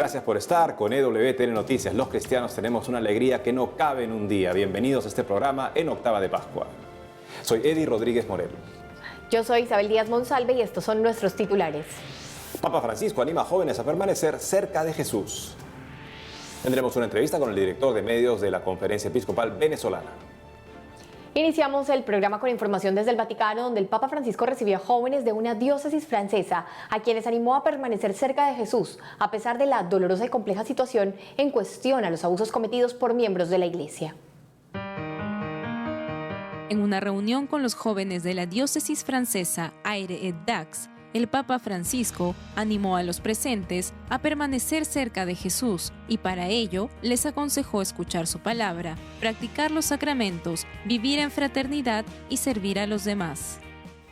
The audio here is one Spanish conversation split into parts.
Gracias por estar con EWTN Noticias. Los cristianos tenemos una alegría que no cabe en un día. Bienvenidos a este programa en octava de Pascua. Soy Eddie Rodríguez Morel. Yo soy Isabel Díaz Monsalve y estos son nuestros titulares. Papa Francisco anima a jóvenes a permanecer cerca de Jesús. Tendremos una entrevista con el director de medios de la Conferencia Episcopal Venezolana. Iniciamos el programa con información desde el Vaticano, donde el Papa Francisco recibió a jóvenes de una diócesis francesa, a quienes animó a permanecer cerca de Jesús, a pesar de la dolorosa y compleja situación en cuestión a los abusos cometidos por miembros de la Iglesia. En una reunión con los jóvenes de la diócesis francesa Aire et Dax, el Papa Francisco animó a los presentes a permanecer cerca de Jesús y para ello les aconsejó escuchar su palabra, practicar los sacramentos, vivir en fraternidad y servir a los demás.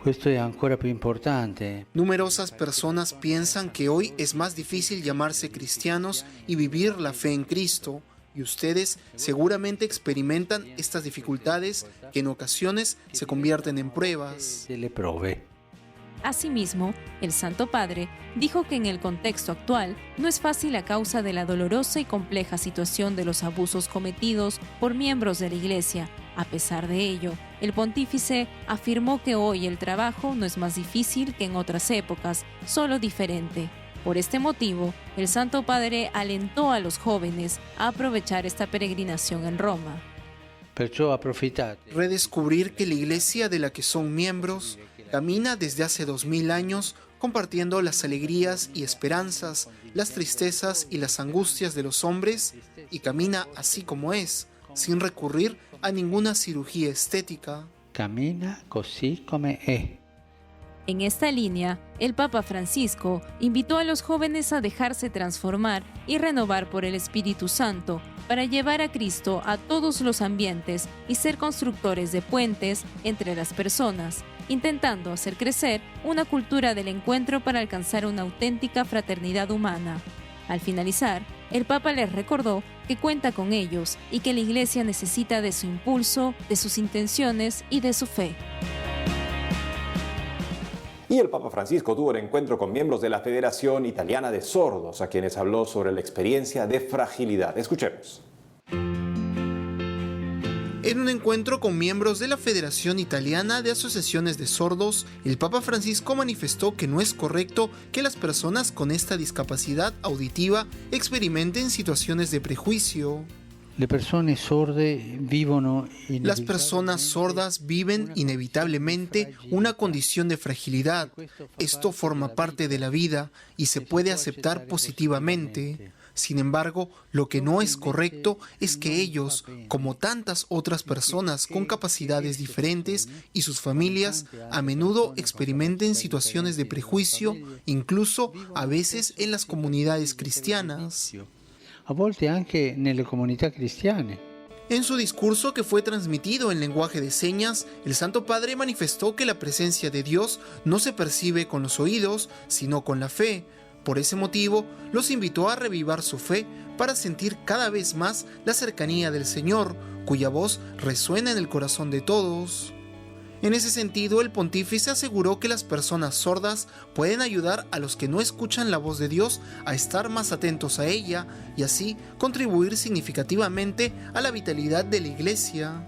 Esto es ancora più importante. Numerosas personas piensan que hoy es más difícil llamarse cristianos y vivir la fe en Cristo, y ustedes seguramente experimentan estas dificultades que en ocasiones se convierten en pruebas. Le prove. Asimismo, el Santo Padre dijo que en el contexto actual no es fácil a causa de la dolorosa y compleja situación de los abusos cometidos por miembros de la Iglesia. A pesar de ello, el pontífice afirmó que hoy el trabajo no es más difícil que en otras épocas, solo diferente. Por este motivo, el Santo Padre alentó a los jóvenes a aprovechar esta peregrinación en Roma. Perciò approfittate. Redescubrir que la Iglesia de la que son miembros camina desde hace 2000 años compartiendo las alegrías y esperanzas, las tristezas y las angustias de los hombres, y camina así como es, sin recurrir a ninguna cirugía estética. Camina così come è. En esta línea, el Papa Francisco invitó a los jóvenes a dejarse transformar y renovar por el Espíritu Santo para llevar a Cristo a todos los ambientes y ser constructores de puentes entre las personas, intentando hacer crecer una cultura del encuentro para alcanzar una auténtica fraternidad humana. Al finalizar, el Papa les recordó que cuenta con ellos y que la Iglesia necesita de su impulso, de sus intenciones y de su fe. Y el Papa Francisco tuvo un encuentro con miembros de la Federación Italiana de Sordos, a quienes habló sobre la experiencia de fragilidad. Escuchemos. En un encuentro con miembros de la Federación Italiana de Asociaciones de Sordos, el Papa Francisco manifestó que no es correcto que las personas con esta discapacidad auditiva experimenten situaciones de prejuicio. Las personas sordas viven inevitablemente una condición de fragilidad. Esto forma parte de la vida y se puede aceptar positivamente. Sin embargo, lo que no es correcto es que ellos, como tantas otras personas con capacidades diferentes y sus familias, a menudo experimenten situaciones de prejuicio, incluso a veces en las comunidades cristianas. A volte anche nelle comunità cristiane. En su discurso, que fue transmitido en lenguaje de señas, el Santo Padre manifestó que la presencia de Dios no se percibe con los oídos, sino con la fe. Por ese motivo, los invitó a revivar su fe para sentir cada vez más la cercanía del Señor, cuya voz resuena en el corazón de todos. En ese sentido, el pontífice aseguró que las personas sordas pueden ayudar a los que no escuchan la voz de Dios a estar más atentos a ella y así contribuir significativamente a la vitalidad de la Iglesia.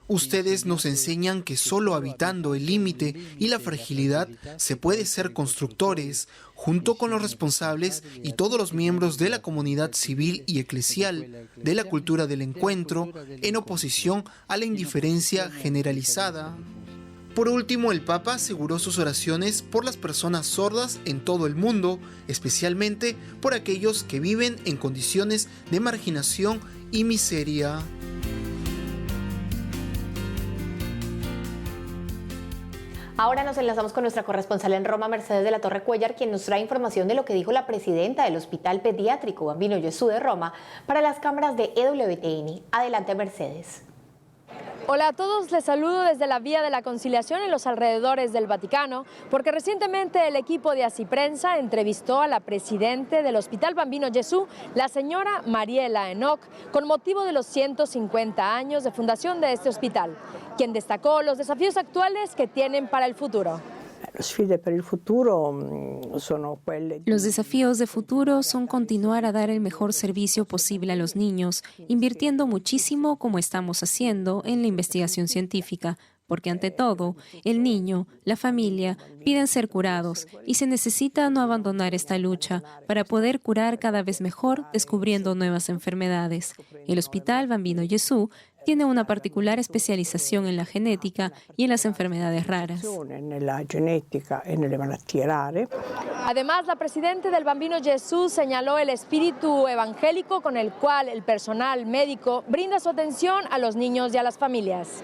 Ustedes nos enseñan que solo habitando el límite y la fragilidad se puede ser constructores, junto con los responsables y todos los miembros de la comunidad civil y eclesial, de la cultura del encuentro, en oposición a la indiferencia generalizada. Por último, el Papa aseguró sus oraciones por las personas sordas en todo el mundo, especialmente por aquellos que viven en condiciones de marginación y miseria. Ahora nos enlazamos con nuestra corresponsal en Roma, Mercedes de la Torre Cuellar, quien nos trae información de lo que dijo la presidenta del Hospital Pediátrico Bambino Gesù de Roma para las cámaras de EWTN. Adelante, Mercedes. Hola a todos, les saludo desde la Vía de la Conciliación en los alrededores del Vaticano, porque recientemente el equipo de Asiprensa entrevistó a la presidenta del Hospital Bambino Gesù, la señora Mariela Enoch, con motivo de los 150 años de fundación de este hospital, quien destacó los desafíos actuales que tienen para el futuro. Los desafíos de futuro son continuar a dar el mejor servicio posible a los niños, invirtiendo muchísimo como estamos haciendo en la investigación científica, porque ante todo, el niño, la familia, piden ser curados y se necesita no abandonar esta lucha para poder curar cada vez mejor descubriendo nuevas enfermedades. El Hospital Bambino Gesù tiene una particular especialización en la genética y en las enfermedades raras. Además, la presidenta del Bambino Gesù señaló el espíritu evangélico con el cual el personal médico brinda su atención a los niños y a las familias.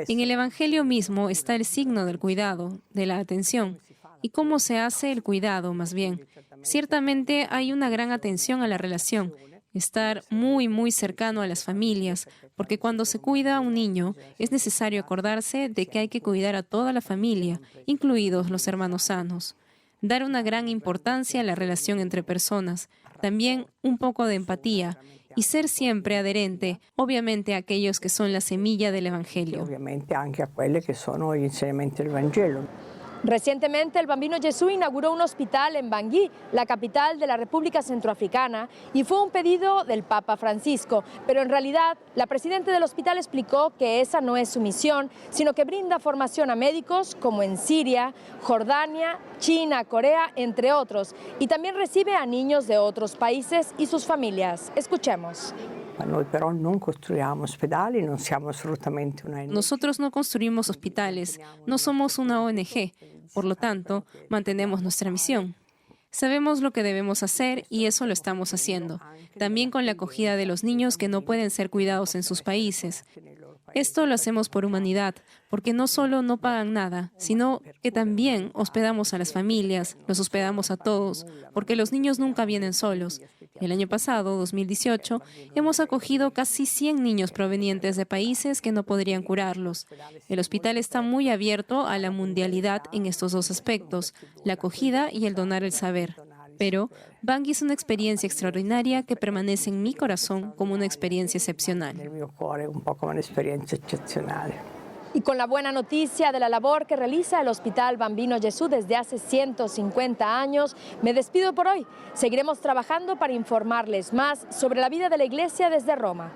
En el Evangelio mismo está el signo del cuidado, de la atención. ¿Y cómo se hace el cuidado, más bien? Ciertamente hay una gran atención a la relación, estar muy cercano a las familias, porque cuando se cuida a un niño es necesario acordarse de que hay que cuidar a toda la familia, incluidos los hermanos sanos. Dar una gran importancia a la relación entre personas, también un poco de empatía, y ser siempre adherente, obviamente, a aquellos que son la semilla del Evangelio. Obviamente anche a quelle che sono gli insegnamenti del Vangelo. Recientemente, el Bambino Gesù inauguró un hospital en Bangui, la capital de la República Centroafricana, y fue un pedido del Papa Francisco. Pero en realidad, la presidenta del hospital explicó que esa no es su misión, sino que brinda formación a médicos como en Siria, Jordania, China, Corea, entre otros, y también recibe a niños de otros países y sus familias. Escuchemos. Nosotros no construimos hospitales, no somos una ONG, por lo tanto, mantenemos nuestra misión. Sabemos lo que debemos hacer y eso lo estamos haciendo, también con la acogida de los niños que no pueden ser cuidados en sus países. Esto lo hacemos por humanidad, porque no solo no pagan nada, sino que también hospedamos a las familias, los hospedamos a todos, porque los niños nunca vienen solos. El año pasado, 2018, hemos acogido casi 100 niños provenientes de países que no podrían curarlos. El hospital está muy abierto a la mundialidad en estos dos aspectos, la acogida y el donar el saber. Pero Bangui es una experiencia extraordinaria que permanece en mi corazón como una experiencia excepcional. Y con la buena noticia de la labor que realiza el Hospital Bambino Gesù desde hace 150 años, me despido por hoy. Seguiremos trabajando para informarles más sobre la vida de la Iglesia desde Roma.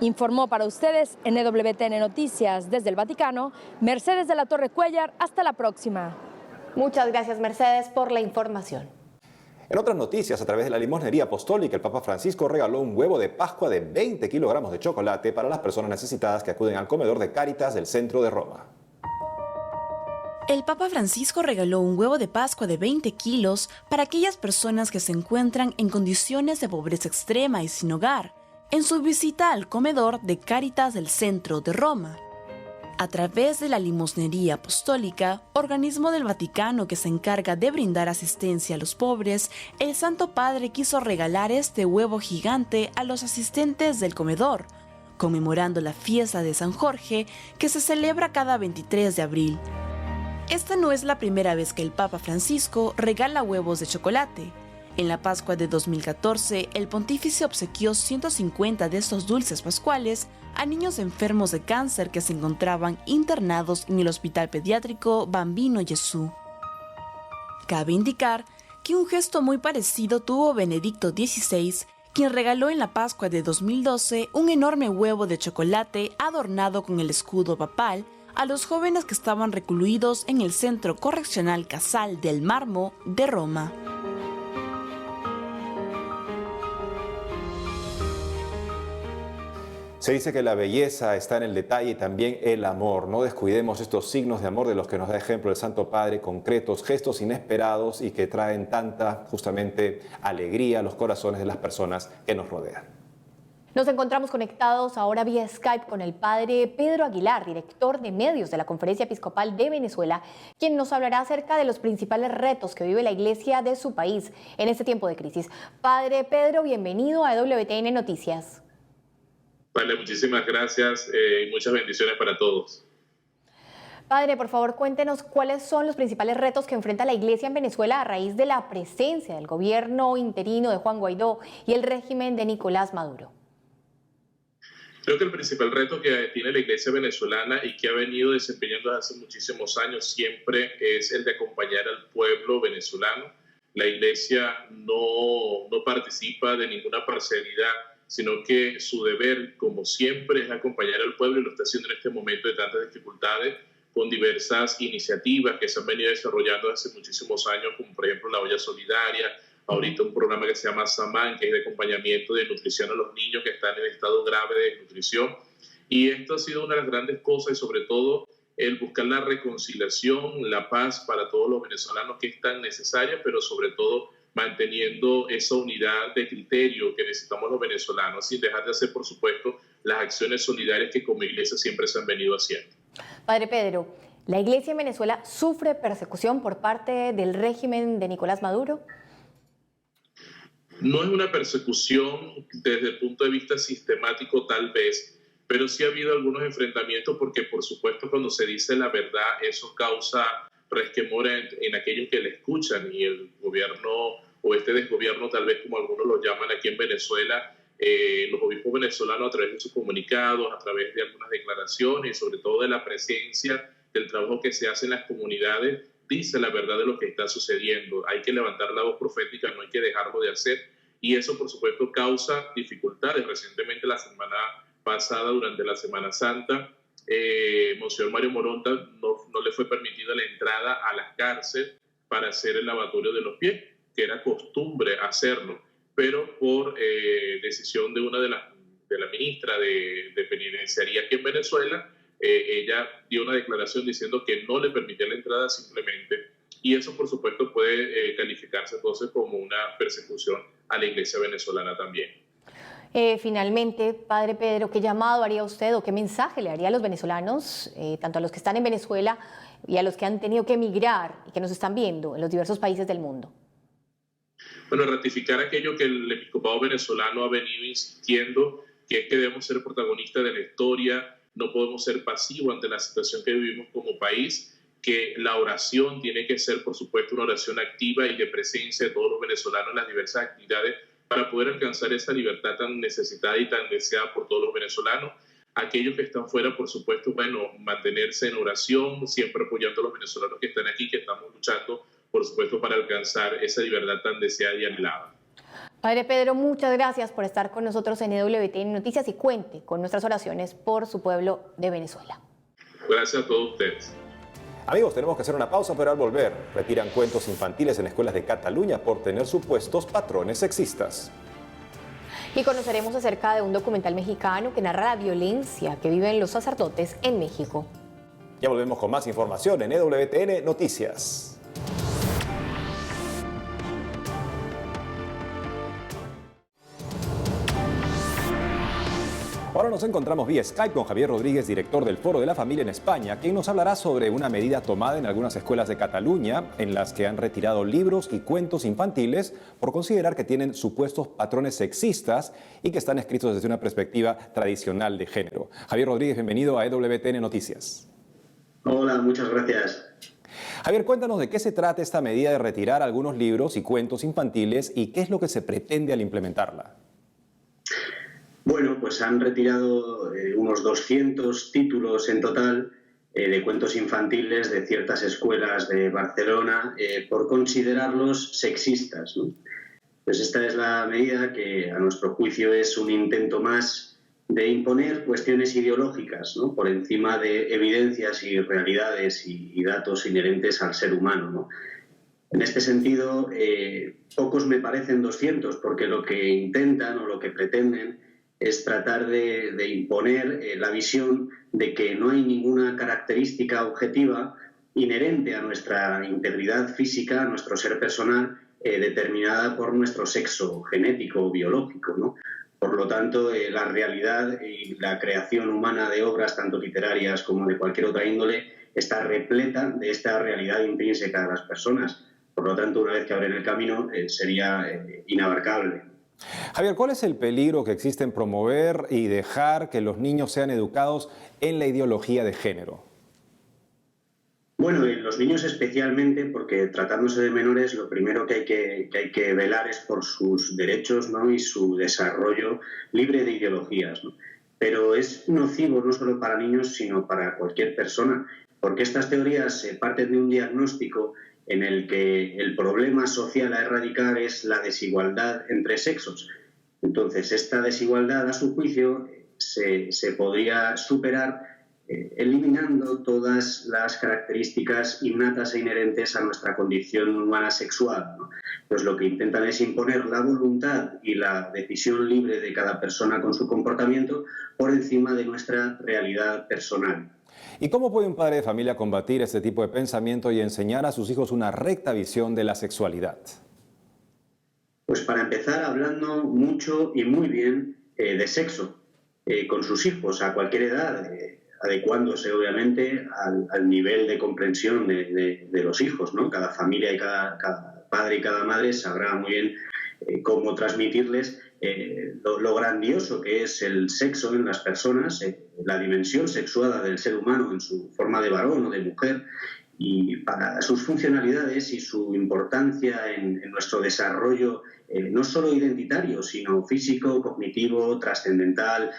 Informó para ustedes en EWTN Noticias desde el Vaticano, Mercedes de la Torre Cuéllar. Hasta la próxima. Muchas gracias, Mercedes, por la información. En otras noticias, a través de la limosnería apostólica, el Papa Francisco regaló un huevo de Pascua de 20 kilogramos de chocolate para las personas necesitadas que acuden al comedor de Cáritas del centro de Roma. El Papa Francisco regaló un huevo de Pascua de 20 kilos para aquellas personas que se encuentran en condiciones de pobreza extrema y sin hogar, en su visita al comedor de Cáritas del centro de Roma. A través de la limosnería apostólica, organismo del Vaticano que se encarga de brindar asistencia a los pobres, el Santo Padre quiso regalar este huevo gigante a los asistentes del comedor, conmemorando la fiesta de San Jorge que se celebra cada 23 de abril. Esta no es la primera vez que el Papa Francisco regala huevos de chocolate. En la Pascua de 2014, el pontífice obsequió 150 de estos dulces pascuales a niños enfermos de cáncer que se encontraban internados en el Hospital Pediátrico Bambino Gesù. Cabe indicar que un gesto muy parecido tuvo Benedicto XVI, quien regaló en la Pascua de 2012 un enorme huevo de chocolate adornado con el escudo papal a los jóvenes que estaban recluidos en el Centro Correccional Casal del Marmo de Roma. Se dice que la belleza está en el detalle y también el amor. No descuidemos estos signos de amor de los que nos da ejemplo el Santo Padre, concretos, gestos inesperados y que traen tanta, justamente, alegría a los corazones de las personas que nos rodean. Nos encontramos conectados ahora vía Skype con el padre Pedro Aguilar, director de medios de la Conferencia Episcopal de Venezuela, quien nos hablará acerca de los principales retos que vive la Iglesia de su país en este tiempo de crisis. Padre Pedro, bienvenido a EWTN Noticias. Vale, muchísimas gracias y muchas bendiciones para todos. Padre, por favor, cuéntenos cuáles son los principales retos que enfrenta la Iglesia en Venezuela a raíz de la presencia del gobierno interino de Juan Guaidó y el régimen de Nicolás Maduro. Creo que el principal reto que tiene la iglesia venezolana y que ha venido desempeñando desde hace muchísimos años siempre es el de acompañar al pueblo venezolano. La iglesia no participa de ninguna parcialidad, sino que su deber, como siempre, es acompañar al pueblo, y lo está haciendo en este momento de tantas dificultades, con diversas iniciativas que se han venido desarrollando hace muchísimos años, como por ejemplo la olla solidaria, ahorita un programa que se llama SAMAN, que es de acompañamiento de nutrición a los niños que están en estado grave de desnutrición. Y esto ha sido una de las grandes cosas, y sobre todo el buscar la reconciliación, la paz para todos los venezolanos, que es tan necesaria, pero sobre todo manteniendo esa unidad de criterio que necesitamos los venezolanos, sin dejar de hacer, por supuesto, las acciones solidarias que como iglesia siempre se han venido haciendo. Padre Pedro, ¿la iglesia en Venezuela sufre persecución por parte del régimen de Nicolás Maduro? No es una persecución desde el punto de vista sistemático, tal vez, pero sí ha habido algunos enfrentamientos porque, por supuesto, cuando se dice la verdad, eso causa resquemor en aquellos que le escuchan, y el gobierno o este desgobierno, tal vez como algunos lo llaman aquí en Venezuela, los obispos venezolanos, a través de sus comunicados, a través de algunas declaraciones y sobre todo de la presencia del trabajo que se hace en las comunidades, dice la verdad de lo que está sucediendo. Hay que levantar la voz profética, no hay que dejarlo de hacer, y eso, por supuesto, causa dificultades. Recientemente, la semana pasada, durante la Semana Santa, Monseñor Mario Moronta no le fue permitida la entrada a la cárcel para hacer el lavatorio de los pies, que era costumbre hacerlo, pero por decisión de una de la ministra de penitenciaría aquí en Venezuela, ella dio una declaración diciendo que no le permitía la entrada simplemente, y eso por supuesto puede calificarse entonces como una persecución a la iglesia venezolana también. Finalmente, Padre Pedro, ¿qué llamado haría usted o qué mensaje le haría a los venezolanos, tanto a los que están en Venezuela y a los que han tenido que emigrar y que nos están viendo en los diversos países del mundo? Bueno, ratificar aquello que el episcopado venezolano ha venido insistiendo, que es que debemos ser protagonistas de la historia, no podemos ser pasivos ante la situación que vivimos como país, que la oración tiene que ser, por supuesto, una oración activa y de presencia de todos los venezolanos en las diversas actividades para poder alcanzar esa libertad tan necesitada y tan deseada por todos los venezolanos. Aquellos que están fuera, por supuesto, bueno, mantenerse en oración, siempre apoyando a los venezolanos que están aquí, que estamos luchando, por supuesto, para alcanzar esa libertad tan deseada y anhelada. Padre Pedro, muchas gracias por estar con nosotros en EWTN Noticias y cuente con nuestras oraciones por su pueblo de Venezuela. Gracias a todos ustedes. Amigos, tenemos que hacer una pausa, pero al volver retiran cuentos infantiles en escuelas de Cataluña por tener supuestos patrones sexistas. Y conoceremos acerca de un documental mexicano que narra la violencia que viven los sacerdotes en México. Ya volvemos con más información en EWTN Noticias. Ahora nos encontramos vía Skype con Javier Rodríguez, director del Foro de la Familia en España, quien nos hablará sobre una medida tomada en algunas escuelas de Cataluña en las que han retirado libros y cuentos infantiles por considerar que tienen supuestos patrones sexistas y que están escritos desde una perspectiva tradicional de género. Javier Rodríguez, bienvenido a EWTN Noticias. Hola, muchas gracias. Javier, cuéntanos de qué se trata esta medida de retirar algunos libros y cuentos infantiles y qué es lo que se pretende al implementarla. Bueno, pues han retirado unos 200 títulos en total de cuentos infantiles de ciertas escuelas de Barcelona por considerarlos sexistas, ¿no? Pues esta es la medida que, a nuestro juicio, es un intento más de imponer cuestiones ideológicas, ¿no?, por encima de evidencias y realidades y datos inherentes al ser humano, ¿no? En este sentido, pocos me parecen 200, porque lo que intentan o lo que pretenden es tratar de imponer la visión de que no hay ninguna característica objetiva inherente a nuestra integridad física, a nuestro ser personal, determinada por nuestro sexo genético o biológico, ¿no? Por lo tanto, la realidad y la creación humana de obras, tanto literarias como de cualquier otra índole, está repleta de esta realidad intrínseca de las personas. Por lo tanto, una vez que abren el camino, sería inabarcable. Javier, ¿cuál es el peligro que existe en promover y dejar que los niños sean educados en la ideología de género? Bueno, en los niños especialmente, porque tratándose de menores, lo primero que hay que velar es por sus derechos, ¿no?, y su desarrollo libre de ideologías, ¿no? pero es nocivo no solo para niños, sino para cualquier persona, porque estas teorías parten de un diagnóstico en el que el problema social a erradicar es la desigualdad entre sexos. Entonces, esta desigualdad, a su juicio, se podría superar eliminando todas las características innatas e inherentes a nuestra condición humana sexual, ¿no? Pues lo que intentan es imponer la voluntad y la decisión libre de cada persona con su comportamiento por encima de nuestra realidad personal. ¿Y cómo puede un padre de familia combatir este tipo de pensamiento y enseñar a sus hijos una recta visión de la sexualidad? Pues para empezar, hablando mucho y muy bien de sexo con sus hijos a cualquier edad, adecuándose obviamente al nivel de comprensión de los hijos, ¿no? Cada familia y cada padre y cada madre sabrá muy bien cómo transmitirles lo grandioso que es el sexo en las personas, la dimensión sexuada del ser humano en su forma de varón o de mujer, y para sus funcionalidades y su importancia en nuestro desarrollo no solo identitario, sino físico, cognitivo, trascendental,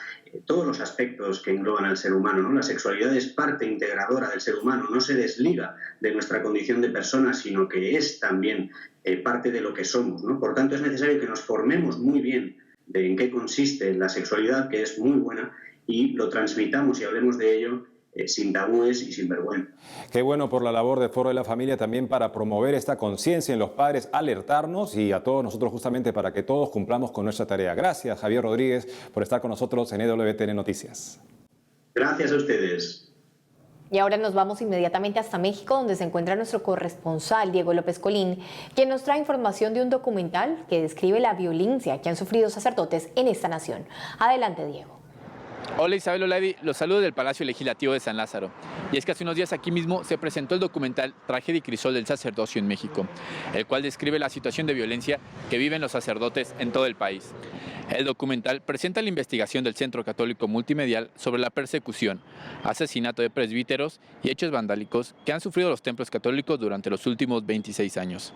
todos los aspectos que engloban al ser humano, ¿no? La sexualidad es parte integradora del ser humano, no se desliga de nuestra condición de persona, sino que es también parte de lo que somos, ¿no? Por tanto, es necesario que nos formemos muy bien de en qué consiste la sexualidad, que es muy buena, y lo transmitamos y hablemos de ello sin tabúes y sin vergüenza. Qué bueno por la labor de Foro de la Familia también para promover esta conciencia en los padres, alertarnos y a todos nosotros justamente para que todos cumplamos con nuestra tarea. Gracias, Javier Rodríguez, por estar con nosotros en EWTN Noticias. Gracias a ustedes. Y ahora nos vamos inmediatamente hasta México, donde se encuentra nuestro corresponsal, Diego López Colín, quien nos trae información de un documental que describe la violencia que han sufrido sacerdotes en esta nación. Adelante, Diego. Hola Isabel Oladi, los saludo del Palacio Legislativo de San Lázaro. Y es que hace unos días aquí mismo se presentó el documental Tragedia y Crisol del Sacerdocio en México, el cual describe la situación de violencia que viven los sacerdotes en todo el país. El documental presenta la investigación del Centro Católico Multimedial sobre la persecución, asesinato de presbíteros y hechos vandálicos que han sufrido los templos católicos durante los últimos 26 años.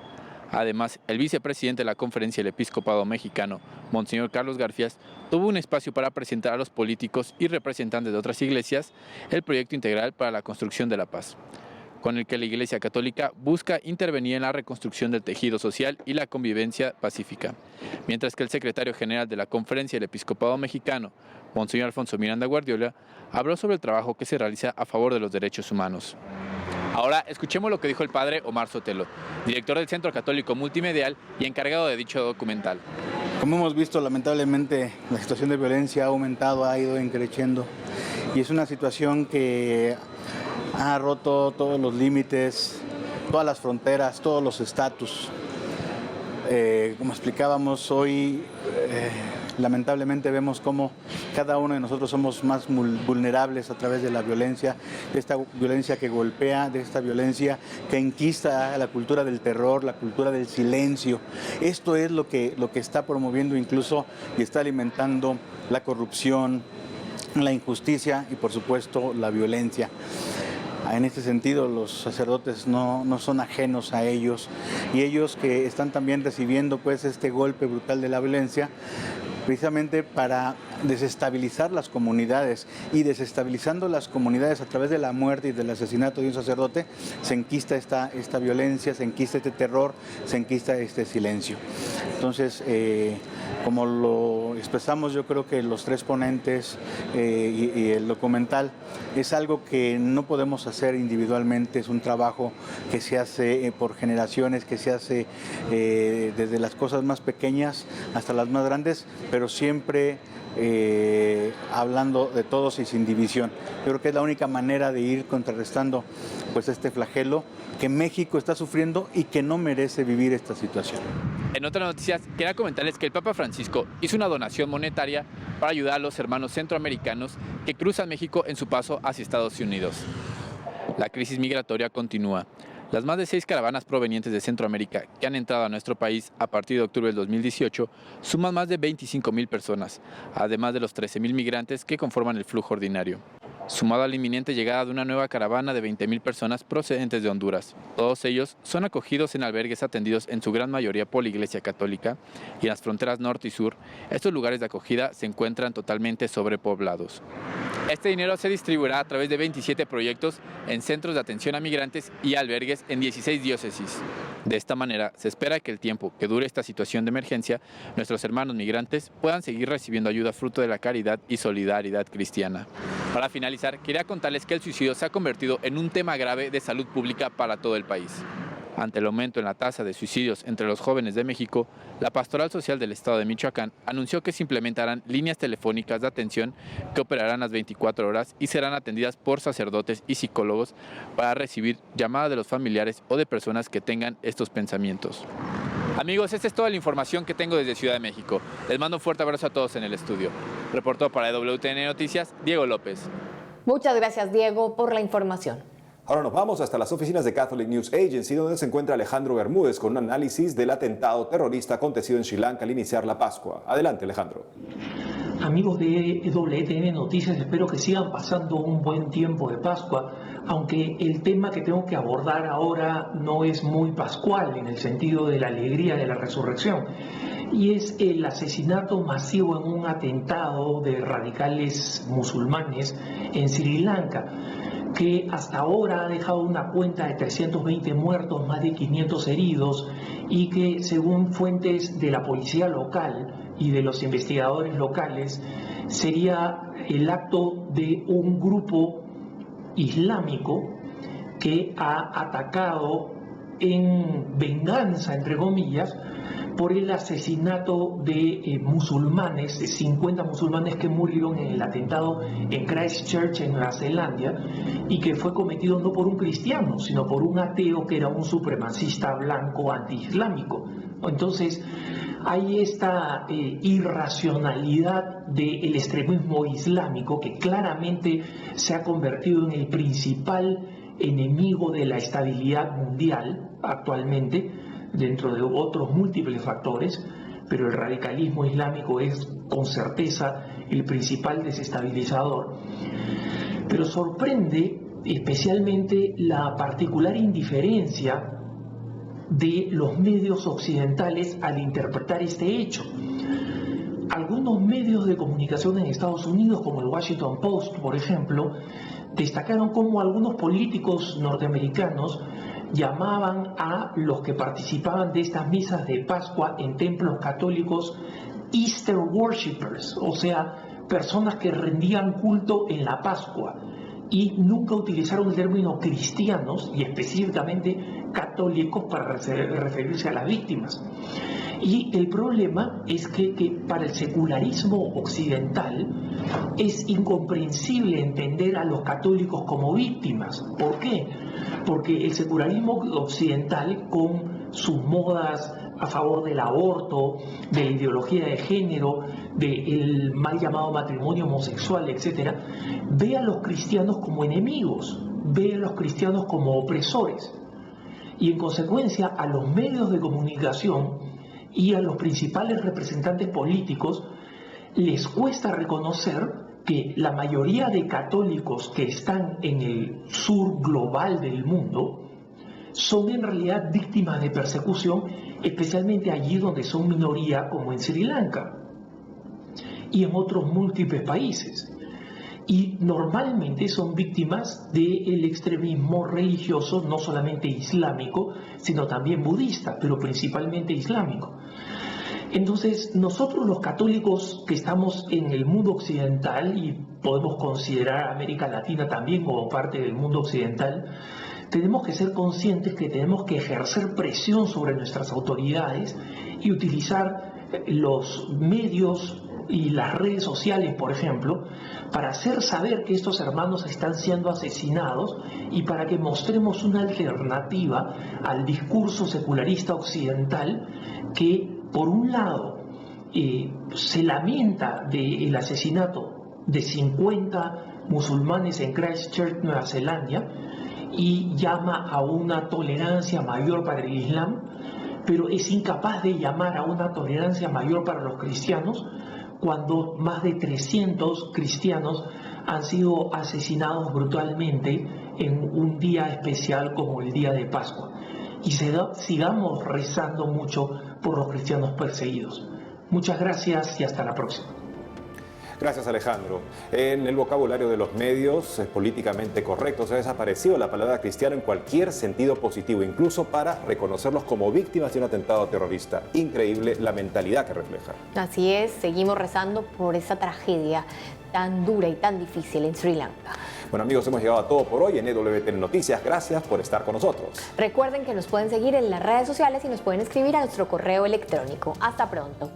Además, el vicepresidente de la Conferencia del Episcopado Mexicano, Monseñor Carlos Garfias, tuvo un espacio para presentar a los políticos y representantes de otras iglesias el proyecto integral para la construcción de la paz, con el que la Iglesia Católica busca intervenir en la reconstrucción del tejido social y la convivencia pacífica, mientras que el secretario general de la Conferencia del Episcopado Mexicano, Monseñor Alfonso Miranda Guardiola, habló sobre el trabajo que se realiza a favor de los derechos humanos. Ahora escuchemos lo que dijo el padre Omar Sotelo, director del Centro Católico Multimedial y encargado de dicho documental. Como hemos visto, lamentablemente la situación de violencia ha aumentado, ha ido creciendo y es una situación que ha roto todos los límites, todas las fronteras, todos los estatus. Como explicábamos hoy, lamentablemente vemos cómo cada uno de nosotros somos más vulnerables a través de la violencia, de esta violencia que golpea, de esta violencia que enquista la cultura del terror, la cultura del silencio. Esto es lo que está promoviendo incluso y está alimentando la corrupción, la injusticia y por supuesto la violencia. En este sentido, los sacerdotes no son ajenos a ellos y ellos que están también recibiendo pues este golpe brutal de la violencia, precisamente para desestabilizar las comunidades, y desestabilizando las comunidades a través de la muerte y del asesinato de un sacerdote, se enquista esta violencia, se enquista este terror, se enquista este silencio. Entonces, como lo expresamos, yo creo que los tres ponentes y el documental es algo que no podemos hacer individualmente, es un trabajo que se hace por generaciones, que se hace desde las cosas más pequeñas hasta las más grandes, pero siempre hablando de todos y sin división. Yo creo que es la única manera de ir contrarrestando pues este flagelo que México está sufriendo y que no merece vivir esta situación. En otras noticias, quería comentarles que el Papa Francisco hizo una donación monetaria para ayudar a los hermanos centroamericanos que cruzan México en su paso hacia Estados Unidos. La crisis migratoria continúa. Las más de 6 caravanas provenientes de Centroamérica que han entrado a nuestro país a partir de octubre del 2018 suman más de 25,000 personas, además de los 13,000 migrantes que conforman el flujo ordinario. sumado a la inminente llegada de una nueva caravana de 20.000 personas procedentes de Honduras. Todos ellos son acogidos en albergues atendidos en su gran mayoría por la Iglesia Católica, y en las fronteras norte y sur, estos lugares de acogida se encuentran totalmente sobrepoblados. Este dinero se distribuirá a través de 27 proyectos en centros de atención a migrantes y albergues en 16 diócesis. De esta manera, se espera que el tiempo que dure esta situación de emergencia, nuestros hermanos migrantes puedan seguir recibiendo ayuda fruto de la caridad y solidaridad cristiana. Para finalizar, quería contarles que el suicidio se ha convertido en un tema grave de salud pública para todo el país. Ante el aumento en la tasa de suicidios entre los jóvenes de México, la Pastoral Social del Estado de Michoacán anunció que se implementarán líneas telefónicas de atención que operarán las 24 horas y serán atendidas por sacerdotes y psicólogos para recibir llamadas de los familiares o de personas que tengan estos pensamientos. Amigos, esta es toda la información que tengo desde Ciudad de México. Les mando un fuerte abrazo a todos en el estudio. Reportó para WTN Noticias, Diego López. Muchas gracias, Diego, por la información. Ahora nos vamos hasta las oficinas de Catholic News Agency, donde se encuentra Alejandro Bermúdez con un análisis del atentado terrorista acontecido en Sri Lanka al iniciar la Pascua. Adelante, Alejandro. Amigos de WTN Noticias, espero que sigan pasando un buen tiempo de Pascua, aunque el tema que tengo que abordar ahora no es muy pascual en el sentido de la alegría de la resurrección, y es el asesinato masivo en un atentado de radicales musulmanes en Sri Lanka, que hasta ahora ha dejado una cuenta de 320 muertos, más de 500 heridos, y que según fuentes de la policía local y de los investigadores locales, sería el acto de un grupo islámico que ha atacado en venganza, entre comillas, por el asesinato de musulmanes, de 50 musulmanes que murieron en el atentado en Christchurch, en Nueva Zelanda, y que fue cometido no por un cristiano, sino por un ateo que era un supremacista blanco antiislámico. Entonces, hay esta irracionalidad del extremismo islámico que claramente se ha convertido en el principal enemigo de la estabilidad mundial actualmente, dentro de otros múltiples factores, pero el radicalismo islámico es con certeza el principal desestabilizador. Pero sorprende especialmente la particular indiferencia de los medios occidentales al interpretar este hecho. Algunos medios de comunicación en Estados Unidos, como el Washington Post, por ejemplo, destacaron cómo algunos políticos norteamericanos llamaban a los que participaban de estas misas de Pascua en templos católicos Easter worshippers, o sea, personas que rendían culto en la Pascua, y nunca utilizaron el término cristianos y específicamente católicos para referirse a las víctimas. Y el problema es que para el secularismo occidental es incomprensible entender a los católicos como víctimas. ¿Por qué? Porque el secularismo occidental, con sus modas a favor del aborto, de la ideología de género, del mal llamado matrimonio homosexual, etc., ve a los cristianos como enemigos, ve a los cristianos como opresores. Y en consecuencia a los medios de comunicación y a los principales representantes políticos les cuesta reconocer que la mayoría de católicos que están en el sur global del mundo son en realidad víctimas de persecución, especialmente allí donde son minoría, como en Sri Lanka y en otros múltiples países. Y normalmente son víctimas del extremismo religioso, no solamente islámico, sino también budista, pero principalmente islámico. Entonces, nosotros los católicos que estamos en el mundo occidental, y podemos considerar a América Latina también como parte del mundo occidental, tenemos que ser conscientes que tenemos que ejercer presión sobre nuestras autoridades y utilizar los medios y las redes sociales, por ejemplo, para hacer saber que estos hermanos están siendo asesinados y para que mostremos una alternativa al discurso secularista occidental que, por un lado, se lamenta del asesinato de 50 musulmanes en Christchurch, Nueva Zelanda, y llama a una tolerancia mayor para el Islam, pero es incapaz de llamar a una tolerancia mayor para los cristianos, cuando más de 300 cristianos han sido asesinados brutalmente en un día especial como el día de Pascua. Y sigamos rezando mucho por los cristianos perseguidos. Muchas gracias y hasta la próxima. Gracias, Alejandro. En el vocabulario de los medios políticamente correctos ha desaparecido la palabra cristiano en cualquier sentido positivo, incluso para reconocerlos como víctimas de un atentado terrorista. Increíble la mentalidad que refleja. Así es, seguimos rezando por esa tragedia tan dura y tan difícil en Sri Lanka. Bueno, amigos, hemos llegado a todo por hoy en EWTN Noticias. Gracias por estar con nosotros. Recuerden que nos pueden seguir en las redes sociales y nos pueden escribir a nuestro correo electrónico. Hasta pronto.